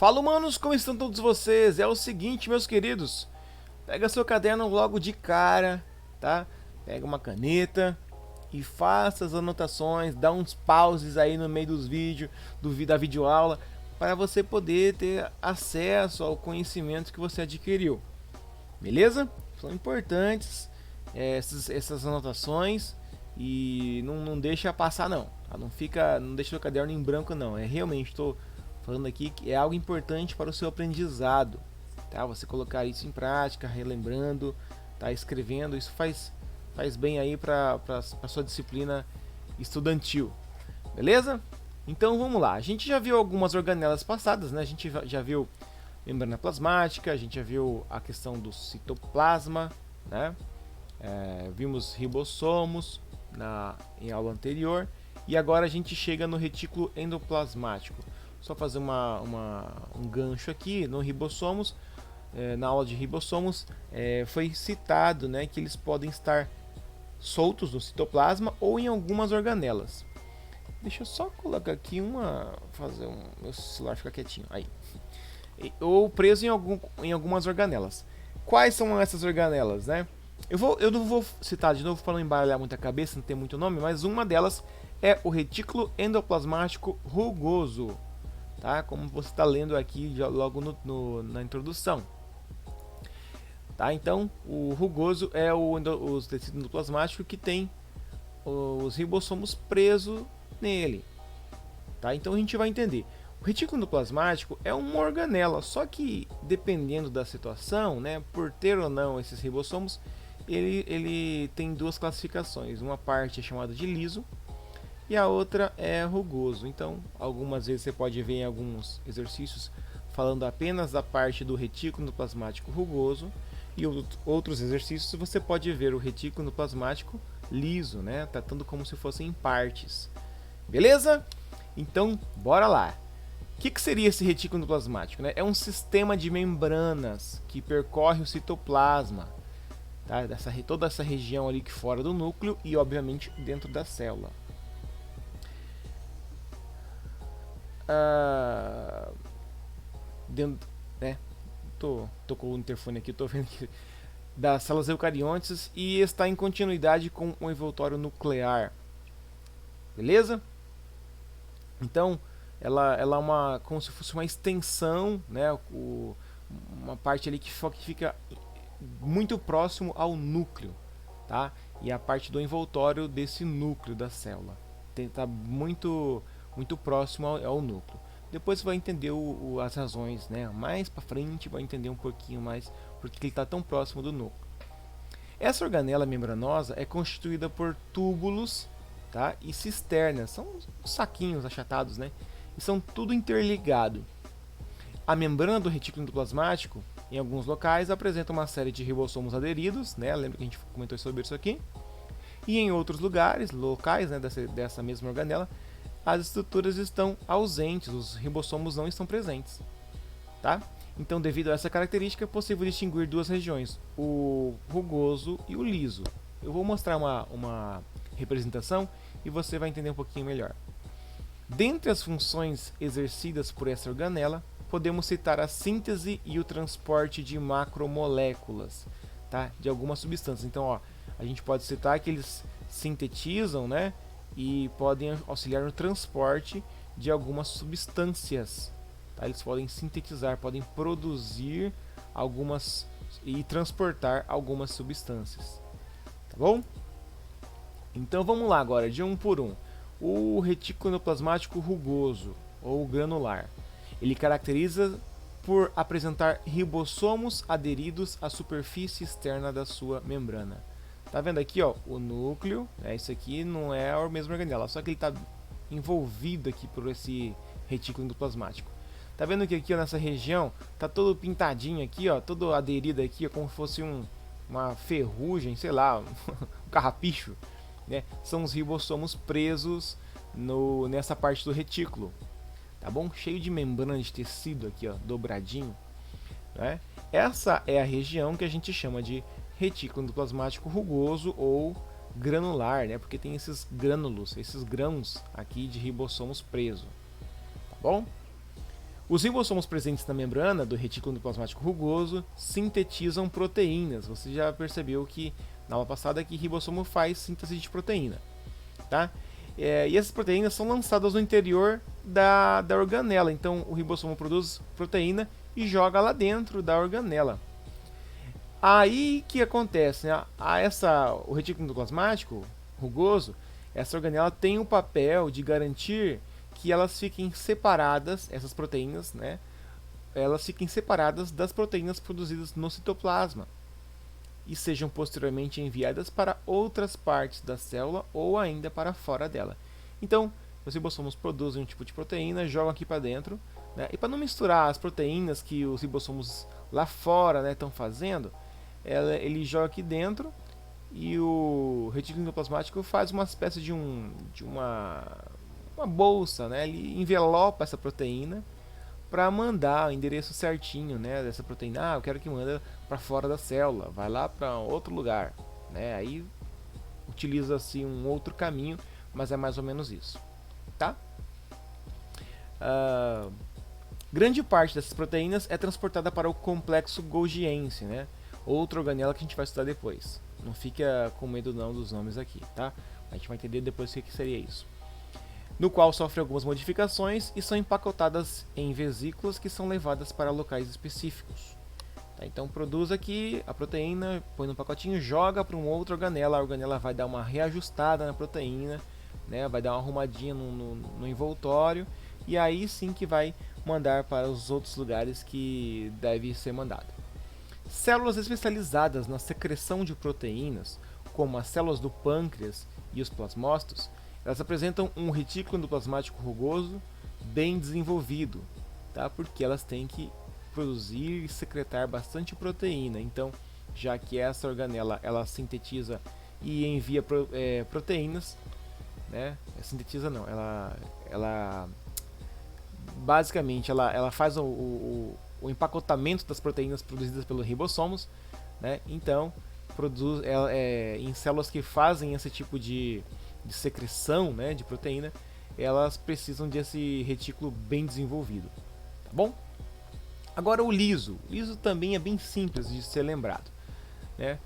Fala, humanos, como estão todos vocês? É o seguinte, meus queridos, pega seu caderno logo de cara, tá? Pega uma caneta e faça as anotações, dá uns pauses aí no meio dos vídeos, da videoaula, para você poder ter acesso ao conhecimento que você adquiriu, beleza? São importantes essas anotações e não deixa passar não, tá? Não deixa o caderno em branco não, realmente estou falando aqui que é algo importante para o seu aprendizado, tá? Você colocar isso em prática, relembrando, tá? Escrevendo, isso faz bem aí para a sua disciplina estudantil, beleza? Então vamos lá, a gente já viu algumas organelas passadas, né? A gente já viu membrana plasmática, a gente já viu a questão do citoplasma, né? Vimos ribossomos em aula anterior e agora a gente chega no retículo endoplasmático. Só fazer um gancho aqui no ribossomos. Na aula de ribossomos foi citado, né, que eles podem estar soltos no citoplasma ou em algumas organelas. Deixa eu só colocar aqui meu celular ficar quietinho. Aí. Ou preso em algumas organelas. Quais são essas organelas, né? Eu não vou citar de novo para não embaralhar muita cabeça, não ter muito nome, mas uma delas é o retículo endoplasmático rugoso, tá? Como você está lendo aqui logo na introdução. Tá? Então, o rugoso é o tecido endoplasmático que tem os ribossomos presos nele. Tá? Então a gente vai entender. O retículo endoplasmático é uma organela, só que dependendo da situação, né, por ter ou não esses ribossomos, ele tem duas classificações. Uma parte é chamada de liso e a outra é rugoso. Então, algumas vezes você pode ver em alguns exercícios falando apenas da parte do retículo endoplasmático rugoso, e outros exercícios você pode ver o retículo endoplasmático liso, né, tratando como se fossem partes. Beleza? Então, bora lá. O que seria esse retículo endoplasmático, né? É um sistema de membranas que percorre o citoplasma, tá? Toda essa região ali que fora do núcleo e, obviamente, dentro da célula. Dentro, né? Tô com o interfone aqui, tô vendo que das células eucariontes e está em continuidade com o envoltório nuclear. Beleza? Então, ela é como se fosse uma extensão, né? Uma parte ali que fica muito próximo ao núcleo, tá? E a parte do envoltório desse núcleo da célula está muito próximo ao núcleo. Depois você vai entender as razões, né? Mais para frente vai entender um pouquinho mais porque ele está tão próximo do núcleo. Essa organela membranosa é constituída por túbulos, tá? E cisternas, são saquinhos achatados, né? E são tudo interligado. A membrana do retículo endoplasmático, em alguns locais, apresenta uma série de ribossomos aderidos, né? Lembra que a gente comentou sobre isso aqui? E em outros locais, né, dessa mesma organela, as estruturas estão ausentes, os ribossomos não estão presentes, tá? Então, devido a essa característica, é possível distinguir duas regiões, o rugoso e o liso. Eu vou mostrar uma representação e você vai entender um pouquinho melhor. Dentre as funções exercidas por essa organela, podemos citar a síntese e o transporte de macromoléculas, tá? De algumas substâncias. Então, ó, a gente pode citar que eles sintetizam, né? E podem auxiliar no transporte de algumas substâncias. Tá? Eles podem sintetizar, podem produzir algumas e transportar algumas substâncias. Tá bom? Então vamos lá agora, de um por um. O retículo endoplasmático rugoso ou granular. Ele caracteriza por apresentar ribossomos aderidos à superfície externa da sua membrana. Tá vendo aqui, ó, o núcleo, né? Isso aqui não é a mesma organela, só que ele está envolvido aqui por esse retículo endoplasmático. Tá vendo que aqui, ó, nessa região tá todo pintadinho aqui, ó, todo aderido aqui, ó, como se fosse uma ferrugem, sei lá, um carrapicho, né? São os ribossomos presos nessa parte do retículo, tá bom? Cheio de membrana de tecido aqui, ó, dobradinho, né? Essa é a região que a gente chama de retículo endoplasmático rugoso ou granular, né? Porque tem esses grânulos, esses grãos aqui de ribossomos presos, tá bom? Os ribossomos presentes na membrana do retículo endoplasmático rugoso sintetizam proteínas. Você já percebeu que na aula passada que ribossomo faz síntese de proteína, tá? E essas proteínas são lançadas no interior da organela. Então o ribossomo produz proteína e joga lá dentro da organela. Aí que acontece, né? O retículo endoplasmático rugoso, essa organela tem o papel de garantir que elas fiquem separadas, essas proteínas, né? Elas fiquem separadas das proteínas produzidas no citoplasma e sejam posteriormente enviadas para outras partes da célula ou ainda para fora dela. Então, os ribossomos produzem um tipo de proteína, jogam aqui para dentro, né? E para não misturar as proteínas que os ribossomos lá fora estão fazendo, ele joga aqui dentro e o retículo endoplasmático faz uma espécie de uma bolsa, né? Ele envelopa essa proteína para mandar o endereço certinho, né, dessa proteína. Eu quero que manda para fora da célula, vai lá para outro lugar, né? Aí utiliza assim um outro caminho, mas é mais ou menos isso, tá? Grande parte dessas proteínas é transportada para o complexo golgiense, né? Outra organela que a gente vai estudar depois. Não fica com medo não dos nomes aqui, tá? A gente vai entender depois o que seria isso. No qual sofre algumas modificações e são empacotadas em vesículas que são levadas para locais específicos. Tá? Então produz aqui a proteína, põe no pacotinho, joga para uma outra organela, a organela vai dar uma reajustada na proteína, né? Vai dar uma arrumadinha no envoltório e aí sim que vai mandar para os outros lugares que deve ser mandado. Células especializadas na secreção de proteínas, como as células do pâncreas e os plasmócitos, elas apresentam um retículo endoplasmático rugoso bem desenvolvido, tá? Porque elas têm que produzir e secretar bastante proteína. Então, já que essa organela ela sintetiza e envia proteínas, né? Sintetiza não, ela basicamente ela faz o empacotamento das proteínas produzidas pelos ribossomos, né? Então produz em células que fazem esse tipo de secreção, né, de proteína, elas precisam desse retículo bem desenvolvido, tá bom? Agora o liso também é bem simples de ser lembrado, né?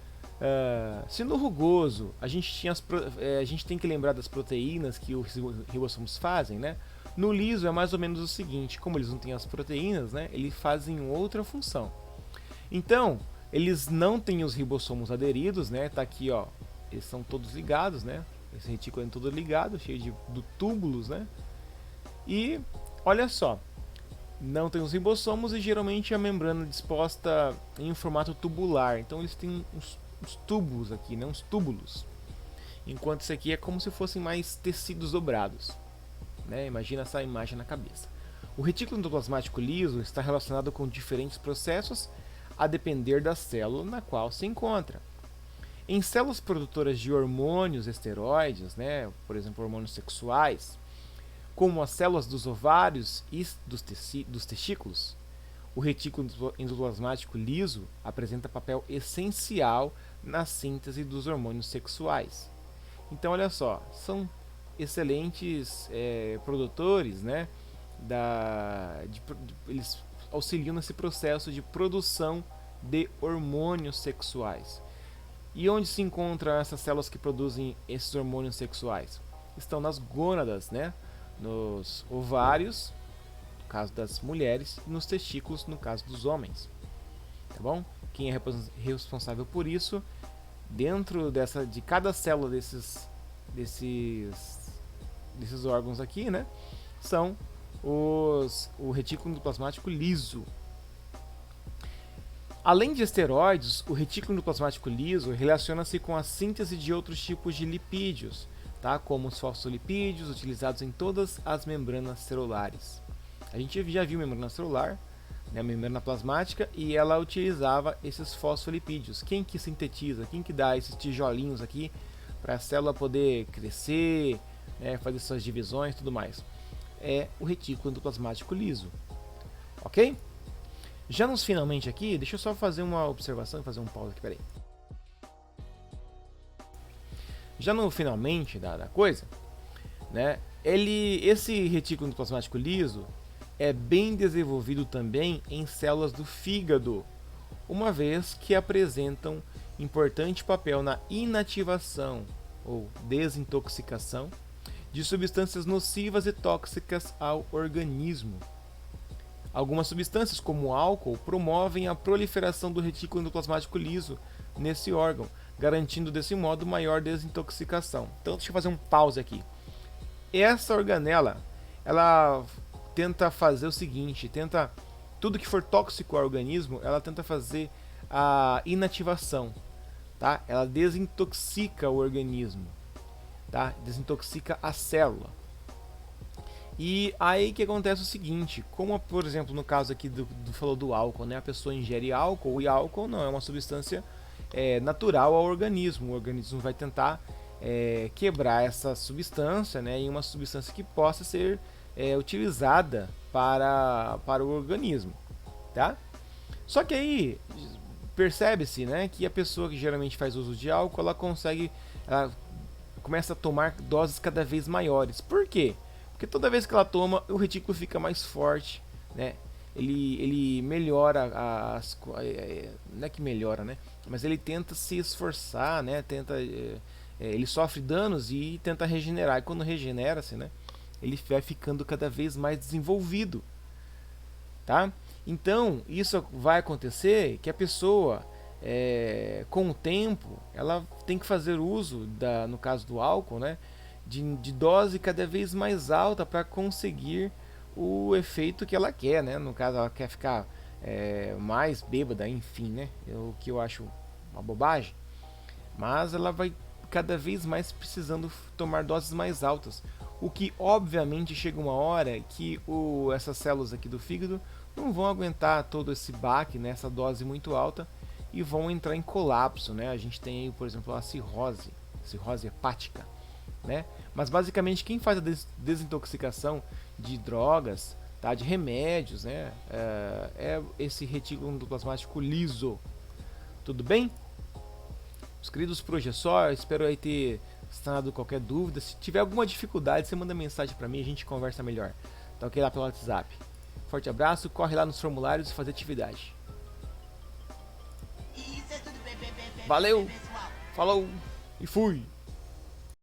Se no rugoso a gente tem que lembrar das proteínas que os ribossomos fazem, né? No liso é mais ou menos o seguinte: como eles não têm as proteínas, né, eles fazem outra função. Então eles não têm os ribossomos aderidos, né? Tá aqui, ó, eles são todos ligados, né? Esse retículo é todo ligado, cheio de túbulos, né? E olha só, não tem os ribossomos e geralmente a membrana é disposta em um formato tubular. Então eles têm uns tubos aqui, né? Uns túbulos. Enquanto isso aqui é como se fossem mais tecidos dobrados, né? Imagina essa imagem na cabeça. O retículo endoplasmático liso está relacionado com diferentes processos a depender da célula na qual se encontra. Em células produtoras de hormônios esteroides, né, por exemplo, hormônios sexuais, como as células dos ovários e dos testículos, o retículo endoplasmático liso apresenta papel essencial na síntese dos hormônios sexuais. Então, olha só, são excelentes produtores, né, eles auxiliam nesse processo de produção de hormônios sexuais. E onde se encontram essas células que produzem esses hormônios sexuais? Estão nas gônadas, né? Nos ovários, no caso das mulheres, e nos testículos, no caso dos homens. Tá bom? Quem é responsável por isso, dentro de cada célula desses órgãos aqui, né? São o retículo endoplasmático liso. Além de esteroides, o retículo endoplasmático liso relaciona-se com a síntese de outros tipos de lipídios, tá? Como os fosfolipídios utilizados em todas as membranas celulares. A gente já viu membrana celular, né, a membrana plasmática, e ela utilizava esses fosfolipídios. Quem que sintetiza, quem que dá esses tijolinhos aqui para a célula poder crescer, né, fazer suas divisões e tudo mais? É o retículo endoplasmático liso, ok? Já nos finalmente aqui, deixa eu só fazer uma observação e fazer um pause aqui, peraí. Já no finalmente da coisa, né, esse retículo endoplasmático liso, é bem desenvolvido também em células do fígado, uma vez que apresentam importante papel na inativação ou desintoxicação de substâncias nocivas e tóxicas ao organismo. Algumas substâncias, como o álcool, promovem a proliferação do retículo endoplasmático liso nesse órgão, garantindo desse modo maior desintoxicação. Então, deixa eu fazer um pause aqui. Essa organela, ela tenta fazer o seguinte, tenta tudo que for tóxico ao organismo, ela tenta fazer a inativação, tá? Ela desintoxica o organismo, tá? Desintoxica a célula. E aí que acontece o seguinte, como por exemplo no caso aqui falou do álcool, né? A pessoa ingere álcool e álcool não é uma substância natural ao organismo. O organismo vai tentar quebrar essa substância, né, em uma substância que possa ser utilizada para o organismo, tá? Só que aí percebe-se, né, que a pessoa que geralmente faz uso de álcool, ela começa a tomar doses cada vez maiores. Por quê? Porque toda vez que ela toma, o retículo fica mais forte, né? Ele melhora não é que melhora, né? Mas ele tenta se esforçar, né? Ele sofre danos e tenta regenerar. E quando regenera-se, né? Ele vai ficando cada vez mais desenvolvido, tá? Então isso vai acontecer que a pessoa, com o tempo, ela tem que fazer uso no caso do álcool, né? De dose cada vez mais alta para conseguir o efeito que ela quer, né? No caso, ela quer ficar mais bêbada, enfim, né? O que eu acho uma bobagem. Mas ela vai cada vez mais precisando tomar doses mais altas. O que, obviamente, chega uma hora que essas células aqui do fígado não vão aguentar todo esse baque, né? Essa dose muito alta, e vão entrar em colapso, né? A gente tem aí, por exemplo, a cirrose hepática, né? Mas basicamente quem faz a desintoxicação de drogas, tá, de remédios, né, é esse retículo endoplasmático liso. Tudo bem? Os queridos Projeçor, espero aí ter sanado qualquer dúvida. Se tiver alguma dificuldade, você manda mensagem para mim e a gente conversa melhor. Tá ok lá pelo WhatsApp. Forte abraço, corre lá nos formulários e fazer atividade. Valeu, falou e fui!